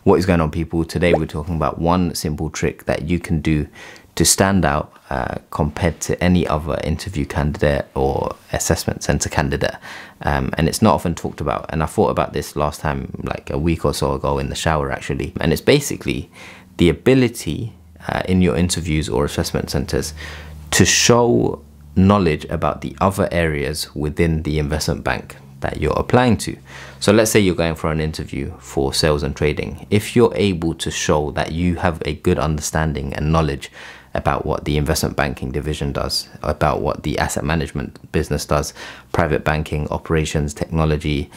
What is going on, people? Today we're talking about one simple trick that you can do to stand out compared to any other interview candidate or assessment center candidate. And it's not often talked about. And I thought about this last time, like a week or so ago in the shower actually. And it's basically the ability in your interviews or assessment centers to show knowledge about the other areas within the investment bank that you're applying to. So let's say you're going for an interview for sales and trading. If you're able to show that you have a good understanding and knowledge about what the investment banking division does, about what the asset management business does, private banking, operations, technology,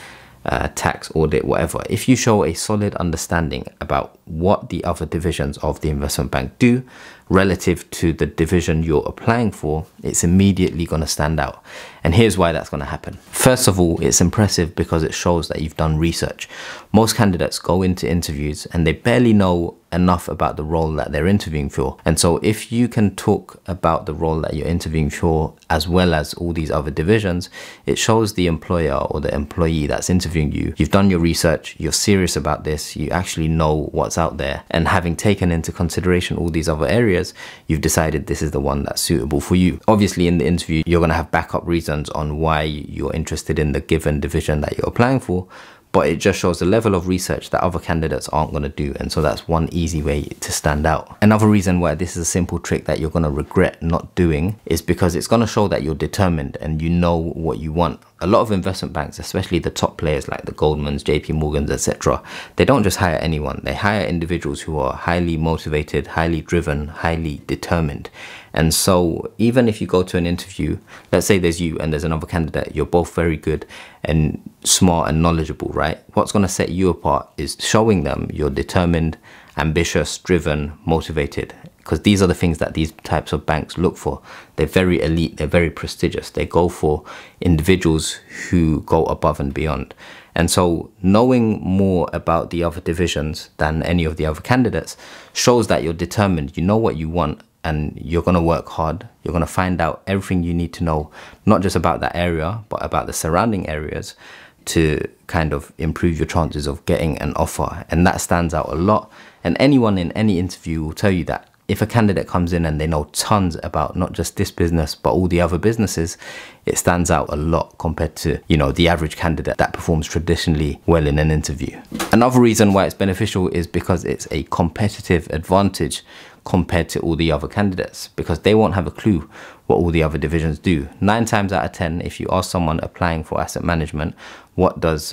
tax, audit, whatever. If you show a solid understanding about what the other divisions of the investment bank do relative to the division you're applying for, it's immediately going to stand out. And here's why that's going to happen. First of all, it's impressive because it shows that you've done research. Most candidates go into interviews and they barely know enough about the role that they're interviewing for. And so if you can talk about the role that you're interviewing for as well as all these other divisions, it shows the employer or the employee that's interviewing you, you've done your research, you're serious about this, you actually know what's out there, and having taken into consideration all these other areas, you've decided this is the one that's suitable for you. Obviously in the interview, you're going to have backup reasons on why you're interested in the given division that you're applying for, but it just shows the level of research that other candidates aren't going to do. And so that's one easy way to stand out. Another reason why this is a simple trick that you're going to regret not doing is because it's going to show that you're determined and you know what you want. A lot of investment banks, especially the top players like the Goldmans, JP Morgans, etc., they don't just hire anyone. They hire individuals who are highly motivated, highly driven, highly determined. And so even if you go to an interview, let's say there's you and there's another candidate, you're both very good and smart and knowledgeable, right? What's going to set you apart is showing them you're determined, ambitious, driven, motivated. Because these are the things that these types of banks look for. They're very elite, they're very prestigious. They go for individuals who go above and beyond. And so knowing more about the other divisions than any of the other candidates shows that you're determined, you know what you want, and you're going to work hard. You're going to find out everything you need to know, not just about that area, but about the surrounding areas to kind of improve your chances of getting an offer. And that stands out a lot. And anyone in any interview will tell you that. If a candidate comes in and they know tons about not just this business, but all the other businesses, it stands out a lot compared to, you know, the average candidate that performs traditionally well in an interview. Another reason why it's beneficial is because it's a competitive advantage compared to all the other candidates, because they won't have a clue what all the other divisions do. 9 times out of 10, if you ask someone applying for asset management, what does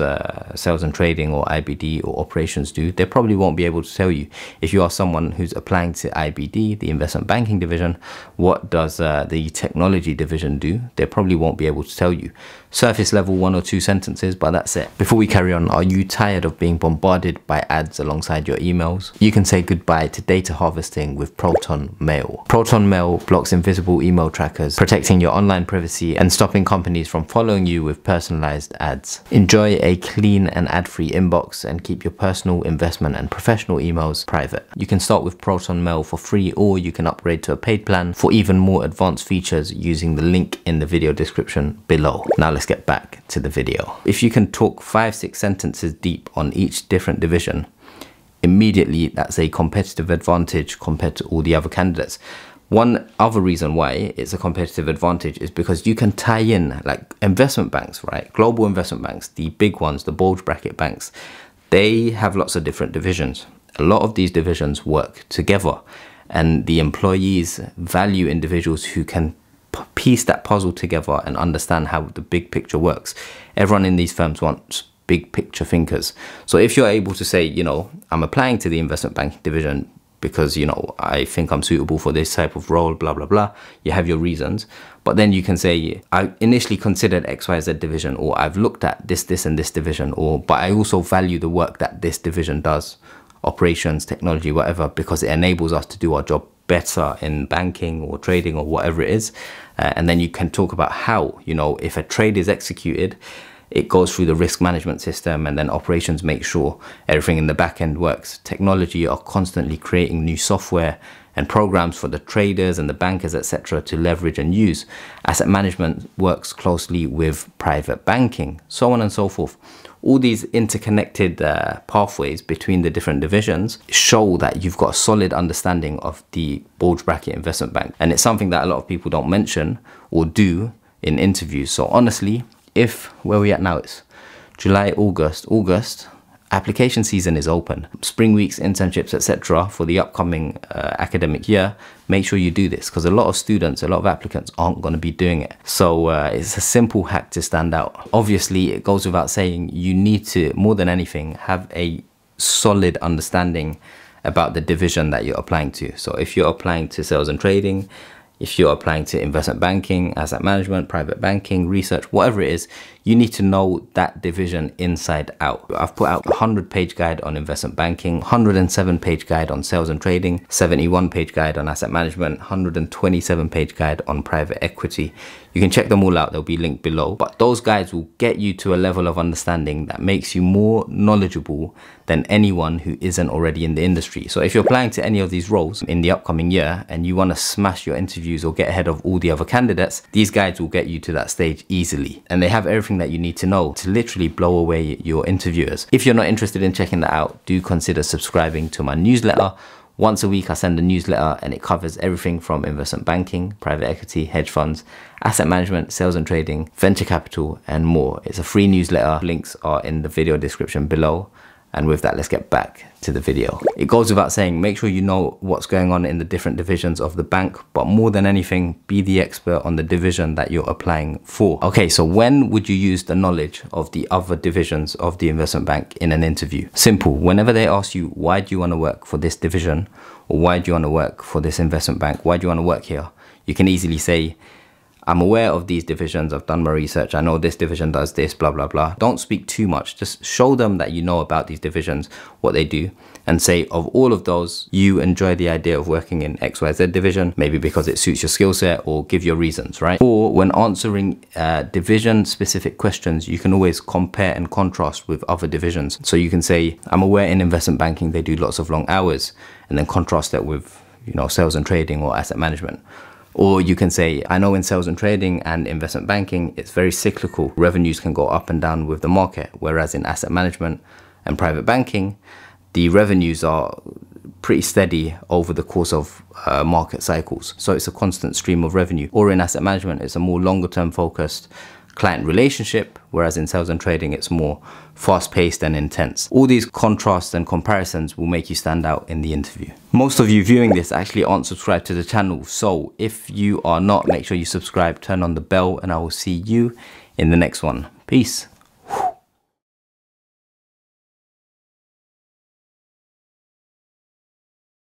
sales and trading or IBD or operations do, they probably won't be able to tell you. If you ask someone who's applying to IBD, the investment banking division, what does the technology division do, they probably won't be able to tell you. Surface level 1 or 2 sentences, but that's it. Before we carry on, are you tired of being bombarded by ads alongside your emails? You can say goodbye to data harvesting with Proton Mail. Proton Mail blocks invisible email trackers, protecting your online privacy and stopping companies from following you with personalized ads. Enjoy a clean and ad-free inbox and keep your personal, investment and professional emails private. You can start with Proton Mail for free, or you can upgrade to a paid plan for even more advanced features using the link in the video description below. Now let's get back to the video. If you can talk 5-6 sentences deep on each different division, immediately that's a competitive advantage compared to all the other candidates. One other reason why it's a competitive advantage is because you can tie in, like investment banks, right? Global investment banks, the big ones, the bulge bracket banks, they have lots of different divisions. A lot of these divisions work together, and the employees value individuals who can piece that puzzle together and understand how the big picture works. Everyone in these firms wants big picture thinkers. So if you're able to say, you know, I'm applying to the investment banking division because, you know, I think I'm suitable for this type of role, blah, blah, blah. You have your reasons. But then you can say, I initially considered XYZ division, or I've looked at this, and this division, or, but I also value the work that this division does, operations, technology, whatever, because it enables us to do our job better in banking or trading or whatever it is. And then you can talk about how, you know, if a trade is executed, it goes through the risk management system, and then operations make sure everything in the back end works. Technology are constantly creating new software and programs for the traders and the bankers, etc., to leverage and use. Asset management works closely with private banking, so on and so forth. all these interconnected pathways between the different divisions show that you've got a solid understanding of the bulge bracket investment bank. And it's something that a lot of people don't mention or do in interviews. So honestly, if where we at now, it's July, August, application season is open. Spring weeks, internships, etc. for the upcoming academic year, make sure you do this, because a lot of students, a lot of applicants aren't going to be doing it. So it's a simple hack to stand out. Obviously, it goes without saying, you need to, more than anything, have a solid understanding about the division that you're applying to. So if you're applying to sales and trading, if you're applying to investment banking, asset management, private banking, research, whatever it is, you need to know that division inside out. I've put out a 100-page guide on investment banking, 107-page guide on sales and trading, 71-page guide on asset management, 127-page guide on private equity. You can check them all out, they'll be linked below. But those guides will get you to a level of understanding that makes you more knowledgeable than anyone who isn't already in the industry. So if you're applying to any of these roles in the upcoming year and you want to smash your interviews or get ahead of all the other candidates, these guides will get you to that stage easily. And they have everything that you need to know to literally blow away your interviewers. If you're not interested in checking that out, do consider subscribing to my newsletter. Once a week I send a newsletter and it covers everything from investment banking, private equity, hedge funds, asset management, sales and trading, venture capital and more. It's a free newsletter. Links are in the video description below. And with that, let's get back to the video. It goes without saying, make sure you know what's going on in the different divisions of the bank, but more than anything, be the expert on the division that you're applying for. Okay, so when would you use the knowledge of the other divisions of the investment bank in an interview? Simple. Whenever they ask you, why do you want to work for this division? Or why do you want to work for this investment bank? Why do you want to work here? You can easily say, I'm aware of these divisions, I've done my research, I know this division does this, blah, blah, blah. Don't speak too much, just show them that you know about these divisions, what they do, and say of all of those, you enjoy the idea of working in XYZ division, maybe because it suits your skill set, or give your reasons, right? Or when answering division specific questions, you can always compare and contrast with other divisions. So you can say, I'm aware in investment banking, they do lots of long hours, and then contrast that with, you know, sales and trading or asset management. Or you can say, I know in sales and trading and investment banking, it's very cyclical. Revenues can go up and down with the market. Whereas in asset management and private banking, the revenues are pretty steady over the course of market cycles. So it's a constant stream of revenue. Or in asset management, it's a more longer term focused client relationship, whereas in sales and trading, it's more fast-paced and intense. All these contrasts and comparisons will make you stand out in the interview. Most of you viewing this actually aren't subscribed to the channel, so if you are not, make sure you subscribe, turn on the bell, and I will see you in the next one. Peace.